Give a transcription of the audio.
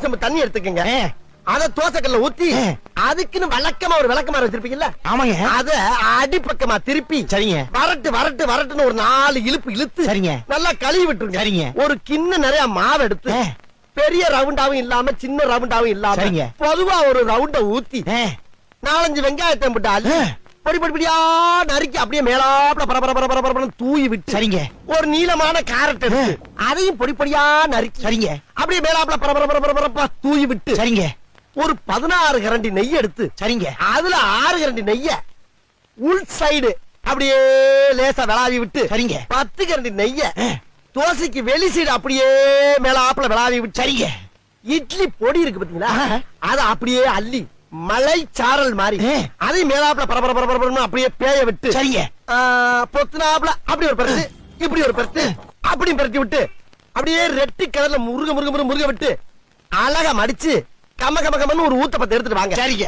செம்பு தண்ணி எடுத்துக்கங்க. அத தோசைக்கல்ல ஊத்தி அதுக்குன்னு வழக்கமா ஒரு விளக்கமாறு வச்சிருப்பீங்கல்ல? ஆமாங்க. அத அடிப்பக்கமா திருப்பி சரிங்க. வரட்டுன்னு ஒரு 4 இழுப்பு இழுத்து சரிங்க. நல்லா கழுவி விட்டுருங்க. சரிங்க. ஒரு கிண்ண நிறைய மாவு எடுத்து பெரிய ரவுண்டாவும் இல்லாம சின்ன ரவுண்டாவும் இல்லாம சரிங்க. பொதுவா ஒரு ரவுண்ட ஊத்தி 4-5 வெங்காயத்தை போட்டு அள்ளி பொடி பொடியா நறுக்கி அப்படியே மேலாப்ல பரபர தூவி விட்டு சரிங்க. ஒரு நீளமான கேரட் எடுத்து அதையும் பொடி பொடியா நறுக்கி சரிங்க. அப்படியே மேலாப்ல பரபர தூவி விட்டு சரிங்க. ஒரு 16 கரண்டி நெய் எடுத்து சரிங்க. அதுல 6 கரண்டி நெய்ய உள் சைடு அப்படியே லேசா விளாவி விட்டு சரிங்க. 10 கரண்டி நெய்ய தோசைக்கு வெளி சைடு அப்படியே மேலாப்ல விளாவி விட்டு சரிங்க. இட்லி பொடி இருக்கு பாத்தீங்களா, அத அப்படியே அள்ளி மலை சாரல் மாதிரி அதை மேலாப்ல பரபர அப்படியே பேய விட்டு சரிங்க. பொத்துனாப்ல அப்படி ஒரு பரட்டு இப்படி ஒரு பரட்டு அப்படி பரட்டி விட்டு அப்படியே ரெட்டி கலர்ல முருக விட்டு அழகா மடிச்சு கம்ம ஒரு ஊத்தப்பத்தை எடுத்துட்டு வாங்க. சரிங்க.